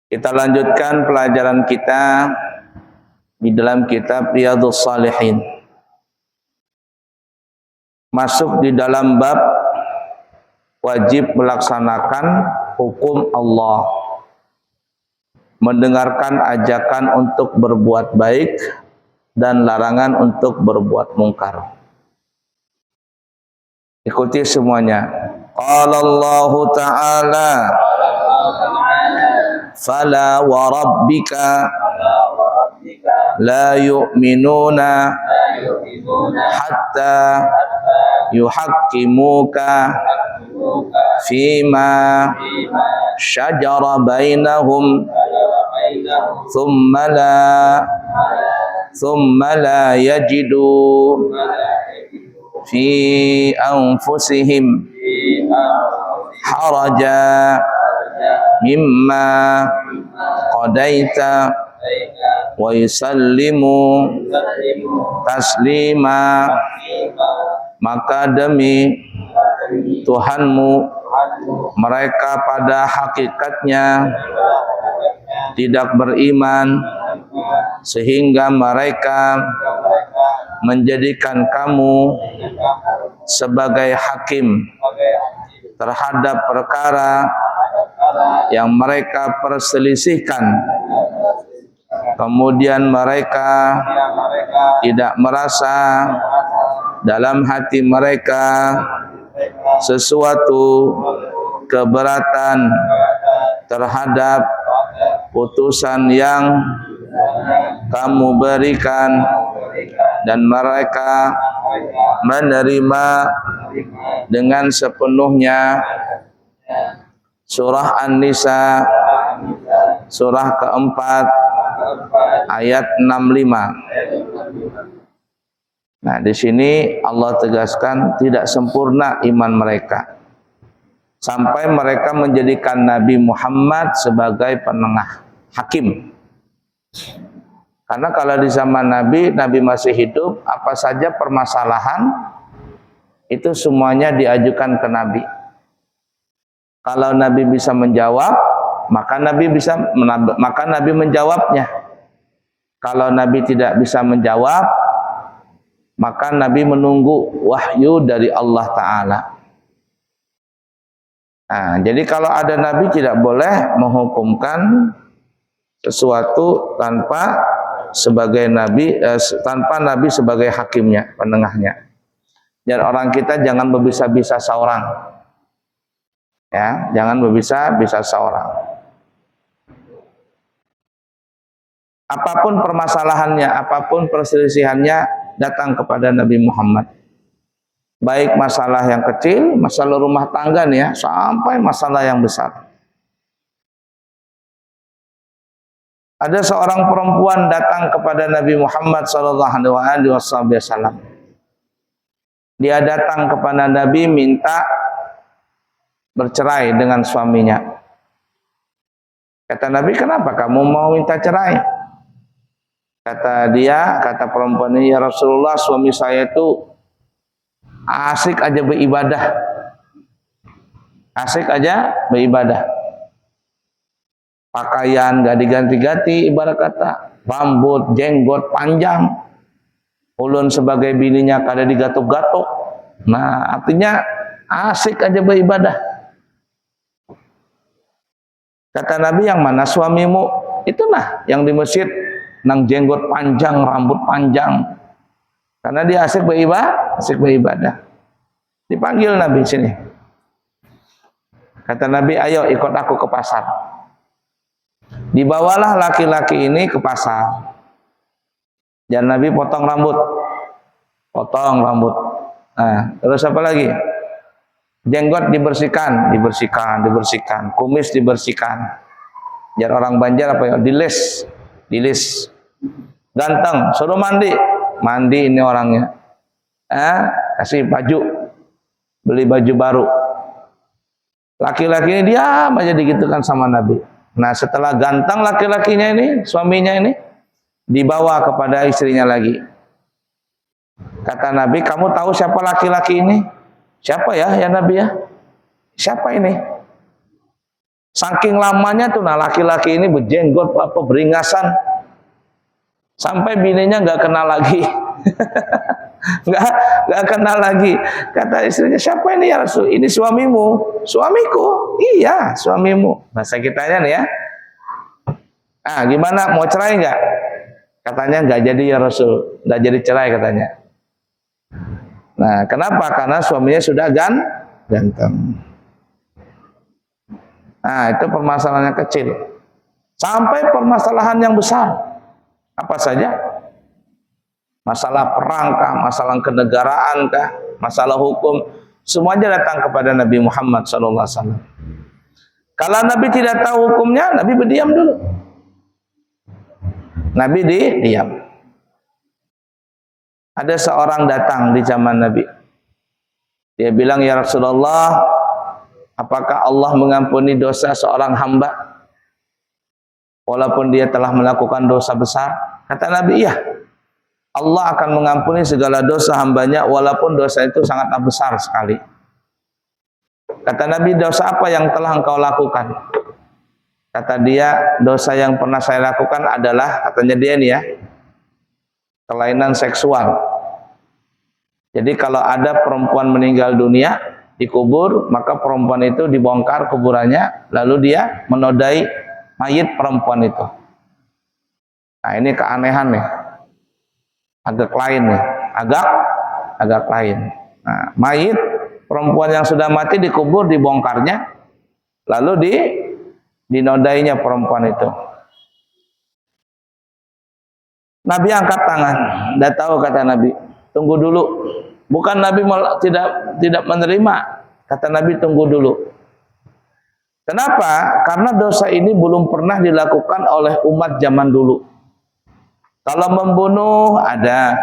Kita lanjutkan pelajaran kita di dalam kitab Riyadhus Shalihin. Masuk di dalam bab wajib melaksanakan hukum Allah, mendengarkan ajakan untuk berbuat baik dan larangan untuk berbuat mungkar. Ikuti semuanya. Qala Allah Ta'ala, fala wa rabbika la yu'minuna hatta yuhaqqimuka fima syajara bainahum thumma la yajidu fi anfusihim haraja mimma qadaita wa yusallimu taslima. Maka demi Tuhanmu, mereka pada hakikatnya tidak beriman sehingga mereka menjadikan kamu sebagai hakim terhadap perkara yang mereka perselisihkan. Kemudian mereka tidak merasa dalam hati mereka sesuatu keberatan terhadap putusan yang kamu berikan, dan mereka menerima dengan sepenuhnya. Surah An-Nisa surah keempat ayat 65. Nah, di sini Allah tegaskan tidak sempurna iman mereka sampai mereka menjadikan Nabi Muhammad sebagai penengah, hakim. Karena kalau di zaman Nabi masih hidup, apa saja permasalahan itu semuanya diajukan ke Nabi. Kalau Nabi bisa menjawab, maka Nabi menjawabnya. Kalau Nabi tidak bisa menjawab, maka Nabi menunggu wahyu dari Allah Ta'ala. Nah, jadi kalau ada Nabi tidak boleh menghukumkan sesuatu tanpa Nabi sebagai hakimnya, penengahnya. Dan orang kita jangan berbisa-bisa seorang. Ya, jangan berbisa-bisa seorang. Apapun permasalahannya, apapun perselisihannya, datang kepada Nabi Muhammad. Baik masalah yang kecil, masalah rumah tangga nih ya, sampai masalah yang besar. Ada seorang perempuan datang kepada Nabi Muhammad SAW. Dia datang kepada Nabi minta bercerai dengan suaminya. Kata Nabi, kenapa kamu mau minta cerai? Kata perempuan ini, ya Rasulullah, suami saya itu asik aja beribadah. Asik aja beribadah. Pakaian gak diganti-ganti, ibarat kata. Rambut, jenggot panjang. Ulun sebagai bininya kada digatuk-gatuk. Nah, artinya asik aja beribadah. Kata Nabi, yang mana suamimu? Itulah yang di masjid, nang jenggot panjang, rambut panjang. Karena dia asik beribadah. Dipanggil Nabi sini. Kata Nabi, ayo ikut aku ke pasar. Dibawalah laki-laki ini ke pasar. Dan Nabi potong rambut. Nah, terus apa lagi? Jenggot dibersihkan. Kumis dibersihkan. Jar orang Banjar apa ya? Dilis. Ganteng, suruh mandi ini orangnya. Kasih baju, beli baju baru. Laki-laki ini diam aja digitukan sama Nabi. Nah, setelah ganteng laki-lakinya ini, suaminya ini, dibawa kepada istrinya lagi. Kata Nabi, kamu tahu siapa laki-laki ini? Siapa ya Nabi ya? Siapa ini? Saking lamanya tuh, nah laki-laki ini berjenggot apa beringasan, sampai bininya nggak kenal lagi. nggak kenal lagi. Kata istrinya, siapa ini ya Rasul? Ini suamimu. Suamiku? Iya, suamimu. Bahasa kitanya nih ya. Ah, gimana? Mau cerai nggak? Katanya nggak jadi ya Rasul, nggak jadi cerai katanya. Nah, kenapa? Karena suaminya sudah ganteng. Nah, itu permasalahannya kecil. Sampai permasalahan yang besar. Apa saja? Masalah perang kah, masalah kenegaraan kah, masalah hukum, semuanya datang kepada Nabi Muhammad SAW. Kalau Nabi tidak tahu hukumnya, Nabi berdiam dulu. Nabi diam. Ada seorang datang di zaman Nabi. Dia bilang, ya Rasulullah, apakah Allah mengampuni dosa seorang hamba walaupun dia telah melakukan dosa besar? Kata Nabi, iya. Allah akan mengampuni segala dosa hambanya walaupun dosa itu sangatlah besar sekali. Kata Nabi, dosa apa yang telah engkau lakukan? Kata dia, dosa yang pernah saya lakukan adalah, katanya dia nih ya, kelainan seksual. Jadi kalau ada perempuan meninggal dunia, dikubur, maka perempuan itu dibongkar kuburannya, lalu dia menodai mayit perempuan itu. Nah, ini keanehan nih. Agak lain nih, agak lain. Nah, mayit perempuan yang sudah mati dikubur, dibongkarnya, lalu dinodainya perempuan itu. Nabi angkat tangan, tidak tahu kata Nabi, tunggu dulu. Bukan Nabi tidak menerima, kata Nabi tunggu dulu. Kenapa? Karena dosa ini belum pernah dilakukan oleh umat zaman dulu. Kalau membunuh ada,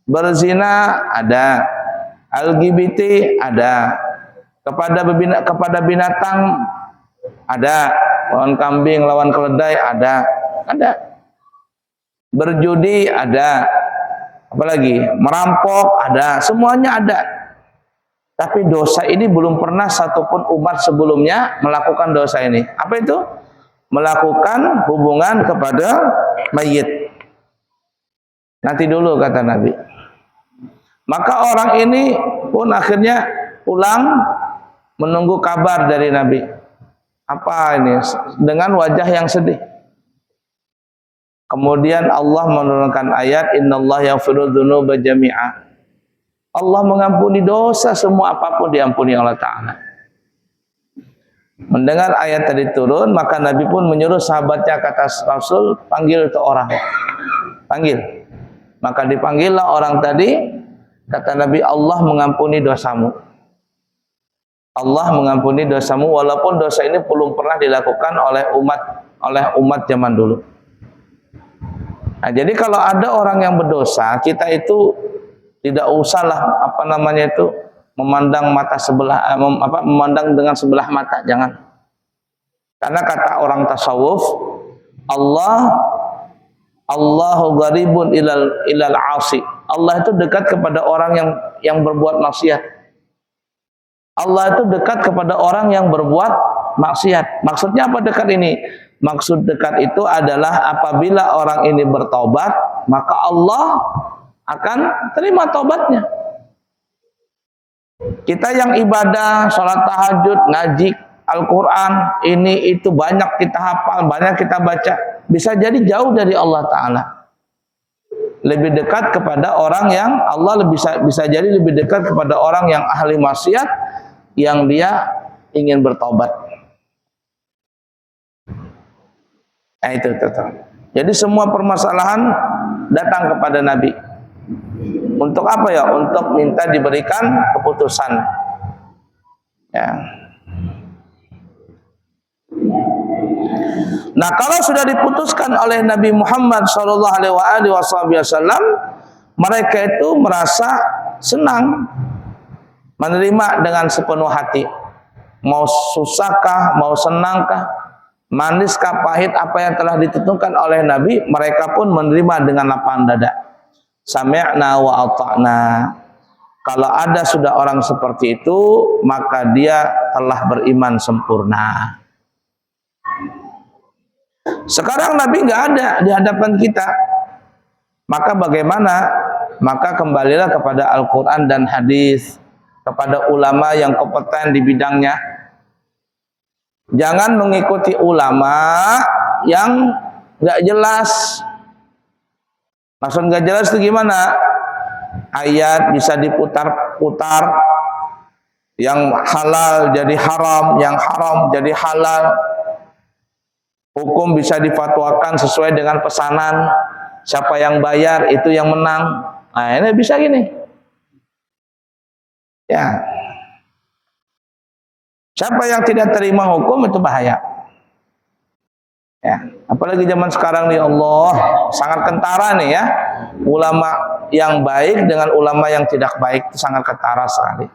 berzina ada, LGBT ada, kepada binatang ada, lawan kambing, lawan keledai ada, berjudi ada, apalagi merampok ada, semuanya ada. Tapi dosa ini belum pernah satupun umat sebelumnya melakukan dosa ini. Apa itu? Melakukan hubungan kepada mayit. Nanti dulu kata Nabi. Maka orang ini pun akhirnya pulang menunggu kabar dari Nabi. Apa ini? Dengan wajah yang sedih. Kemudian Allah menurunkan ayat, Innallaha yaghfiru dzunuba jami'a. Allah mengampuni dosa semua apapun diampuni Allah Ta'ala. Mendengar ayat tadi turun, maka Nabi pun menyuruh sahabatnya, kata Rasul, panggil itu orang. Panggil. Maka dipanggillah orang tadi, kata Nabi, Allah mengampuni dosamu. Allah mengampuni dosamu walaupun dosa ini belum pernah dilakukan oleh umat zaman dulu. Nah, jadi kalau ada orang yang berdosa, kita itu tidak usahlah memandang mata sebelah, memandang dengan sebelah mata, jangan. Karena kata orang tasawuf, Allahu gharibun ilal asi. Allah itu dekat kepada orang yang berbuat maksiat. Allah itu dekat kepada orang yang berbuat maksiat. Maksudnya apa dekat ini? Maksud dekat itu adalah apabila orang ini bertobat, maka Allah akan terima tobatnya. Kita yang ibadah, sholat tahajud, ngaji Al-Quran, ini itu banyak kita hafal, banyak kita baca, bisa jadi jauh dari Allah Ta'ala. Lebih dekat kepada orang yang Allah bisa jadi lebih dekat kepada orang yang ahli maksiat, yang dia ingin bertobat. Nah, itu. Jadi semua permasalahan datang kepada Nabi. Untuk apa ya? Untuk minta diberikan keputusan. Ya. Nah, kalau sudah diputuskan oleh Nabi Muhammad SAW, mereka itu merasa senang, menerima dengan sepenuh hati. Mau susahkah, mau senangkah, maniskah, pahit, apa yang telah ditentukan oleh Nabi, mereka pun menerima dengan lapang dada. Sami'na wa ata'na. Kalau ada sudah orang seperti itu, maka dia telah beriman sempurna. Sekarang Nabi nggak ada di hadapan kita. Maka bagaimana? Maka kembalilah kepada Al-Quran dan hadis, kepada ulama yang kompeten di bidangnya. Jangan mengikuti ulama yang nggak jelas. Maksud nggak jelas itu gimana? Ayat bisa diputar-putar, yang halal jadi haram, yang haram jadi halal. Hukum bisa difatwakan sesuai dengan pesanan. Siapa yang bayar itu yang menang. Nah, ini bisa gini. Ya. Siapa yang tidak terima hukum itu bahaya. Ya, apalagi zaman sekarang nih, Allah sangat kentara nih ya. Ulama yang baik dengan ulama yang tidak baik itu sangat kentara sekali.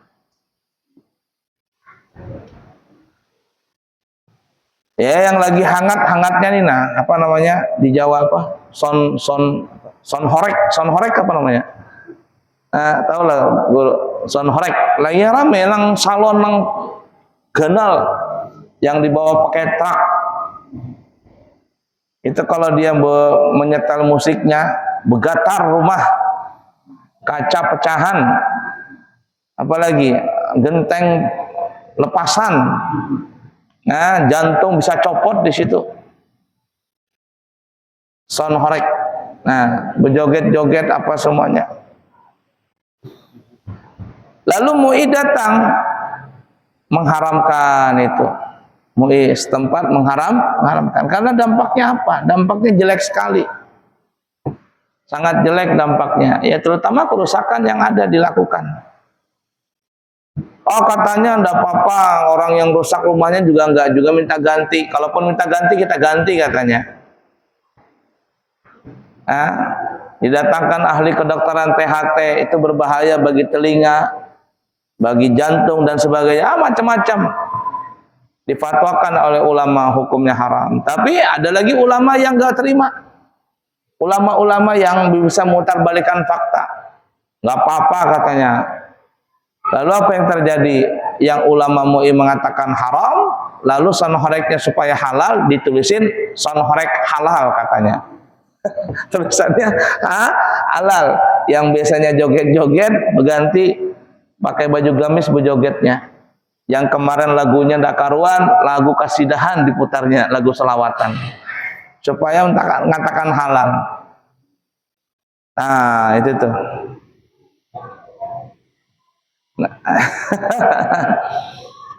Ya, yang lagi hangat-hangatnya nih, nah, apa namanya di Jawa apa? Son horek apa namanya? Nah, tahu lah, son horek. Lagi rame nang salon nang ganal yang dibawa pakai truk. Itu kalau dia menyetel musiknya, bergetar rumah, kaca pecahan, apalagi genteng lepasan. Nah, jantung bisa copot di situ. Son horek. Nah, berjoget-joget apa semuanya. Lalu MUI datang mengharamkan itu. MUI setempat mengharamkan. Karena dampaknya apa? Dampaknya jelek sekali. Sangat jelek dampaknya. Ya, terutama kerusakan yang ada dilakukan. Oh, katanya enggak apa-apa, orang yang rusak rumahnya juga enggak juga minta ganti. Kalaupun minta ganti, kita ganti katanya. Didatangkan ahli kedokteran THT, itu berbahaya bagi telinga, bagi jantung dan sebagainya. Macam-macam difatwakan oleh ulama hukumnya haram. Tapi ada lagi ulama yang enggak terima. Ulama-ulama yang bisa mutarbalikkan fakta. Enggak apa-apa katanya. Lalu apa yang terjadi? Yang ulama MUI mengatakan haram, lalu sonhoreknya supaya halal ditulisin sonhorek halal katanya. Tulisannya halal. Yang biasanya joget-joget berganti pakai baju gamis berjogetnya. Yang kemarin lagunya ndak karuan, lagu kasidahan diputarnya, lagu selawatan. Supaya mengatakan halal. Nah, itu tuh.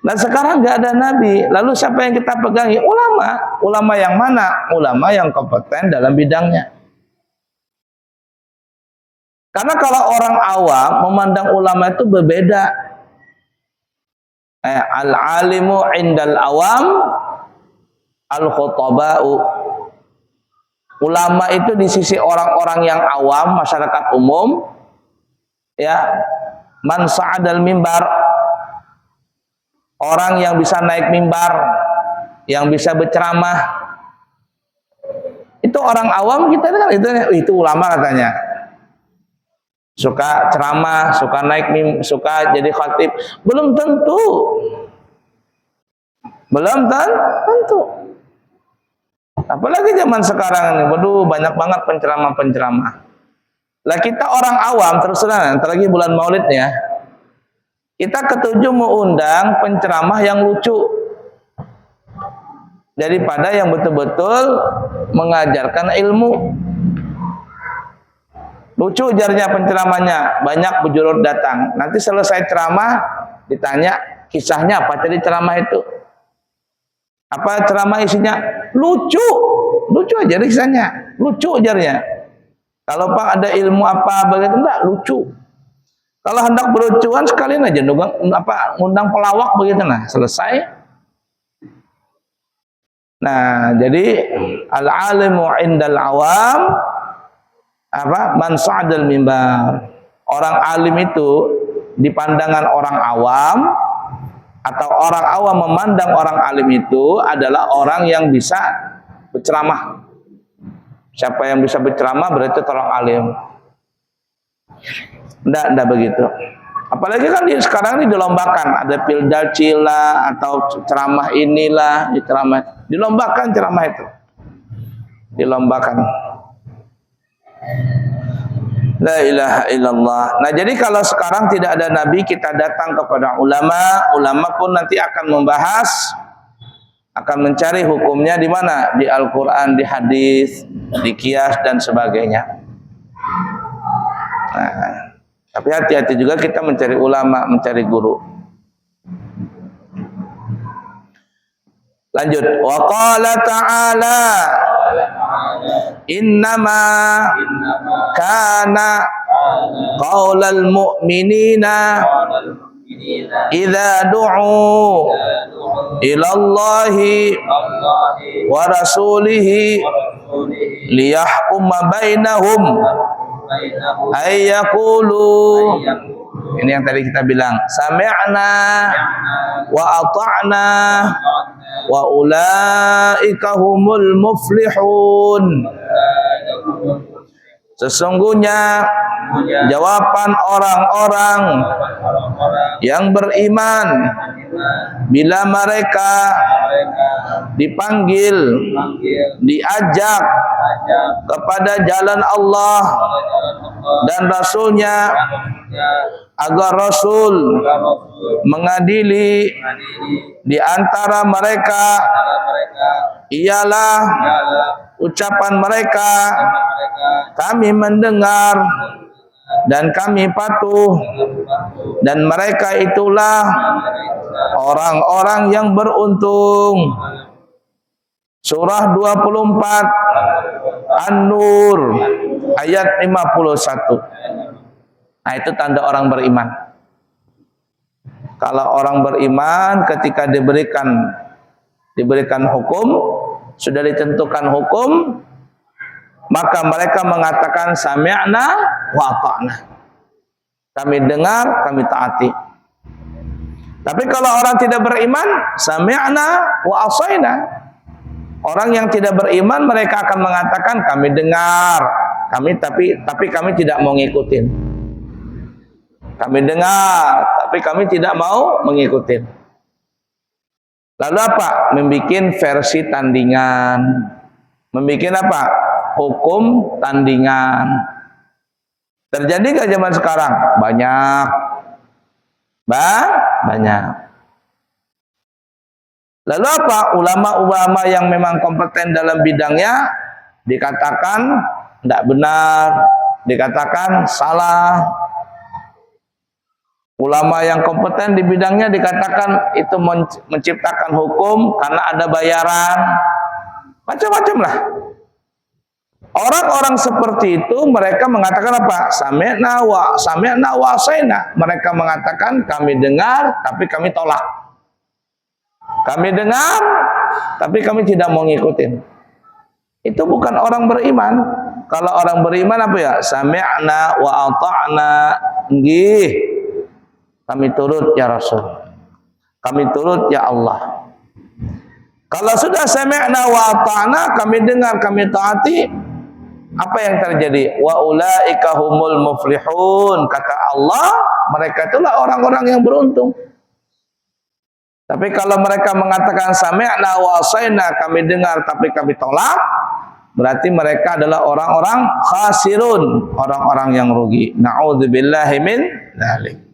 Nah, sekarang nggak ada nabi. Lalu siapa yang kita pegangi? Ulama. Ulama yang mana? Ulama yang kompeten dalam bidangnya. Karena kalau orang awam memandang ulama itu berbeda. Al-alimu indal awam al-khutaba'u. Ulama itu di sisi orang-orang yang awam, masyarakat umum, ya, man sa'adal mimbar, orang yang bisa naik mimbar, yang bisa berceramah, itu orang awam kita kan itu ulama katanya. Suka ceramah, suka naik suka jadi khatib, belum tentu. Belum tentu. Apalagi zaman sekarang ini, waduh banyak banget penceramah-penceramah. Lah kita orang awam, terus terang, lagi bulan Maulidnya, kita ketujuh mengundang penceramah yang lucu daripada yang betul-betul mengajarkan ilmu. Lucu ujarnya penceramahnya, banyak bujurut datang. Nanti selesai ceramah ditanya kisahnya apa tadi ceramah itu. Apa ceramah isinya? Lucu. Lucu aja kisahnya. Lucu ujarnya. Kalau Pak ada ilmu apa begitu enggak lucu. Kalau hendak berlucuan sekalian aja ngundang pelawak begitu, nah selesai. Nah, jadi al-alimu indal awam man sa'adal mimbar. Orang alim itu di pandangan orang awam, atau orang awam memandang orang alim itu adalah orang yang bisa berceramah. Siapa yang bisa berceramah berarti orang alim. Enggak begitu. Apalagi kan sekarang ini dilombakan, ada pildacila atau ceramah inilah, dilombakan ceramah itu. dilombakan. La ilaha illallah. Nah, jadi kalau sekarang tidak ada nabi, kita datang kepada ulama, ulama pun nanti akan membahas, akan mencari hukumnya di mana? Di Al-Qur'an, di hadis, di qiyas dan sebagainya. Nah, tapi hati-hati juga kita mencari ulama, mencari guru. Lanjut. Wa qala ta'ala innama kana qaulal mu'minina idza du'u ila Allahi wa rasulihi liyahkuma bainahum ay yaqulu. Ini yang tadi kita bilang, sami'na wa ata'na wa ulaika humul muflihun. Sesungguhnya jawaban orang-orang yang beriman bila mereka dipanggil, diajak kepada jalan Allah dan Rasulnya, agar Rasul mengadili di antara mereka, ialah ucapan mereka, kami mendengar dan kami patuh, dan mereka itulah orang-orang yang beruntung. Surah 24 An-Nur ayat 51. Nah, itu tanda orang beriman. Kalau orang beriman ketika diberikan hukum, sudah ditentukan hukum, maka mereka mengatakan sami'na wa ata'na. Kami dengar, kami taati. Tapi kalau orang tidak beriman, sami'na wa asaina. Orang yang tidak beriman, mereka akan mengatakan kami dengar, tapi kami tidak mau ngikutin. Kami dengar, tapi kami tidak mau mengikutin. Lalu apa? Membikin versi tandingan. Membikin apa? Hukum tandingan. Terjadi nggak zaman sekarang? Banyak. Banyak. Lalu apa? Ulama-ulama yang memang kompeten dalam bidangnya dikatakan tidak benar, dikatakan salah. Ulama yang kompeten di bidangnya dikatakan itu menciptakan hukum karena ada bayaran. Macam-macam lah. Orang-orang seperti itu mereka mengatakan apa? Sami'na wa asaina. Mereka mengatakan kami dengar tapi kami tolak. Kami dengar tapi kami tidak mau ngikutin. Itu bukan orang beriman. Kalau orang beriman apa ya? Sami'na wa ata'na. Nggih. Kami turut ya Rasul. Kami turut ya Allah. Kalau sudah sami'na wa ata'na, kami dengar, kami taati, apa yang terjadi? Wa ulaika humul muflihun. Kata Allah, mereka itulah orang-orang yang beruntung. Tapi kalau mereka mengatakan sami'na wa asaina, kami dengar tapi kami tolak, berarti mereka adalah orang-orang khasirun, orang-orang yang rugi. Na'udzubillahi min dzalik.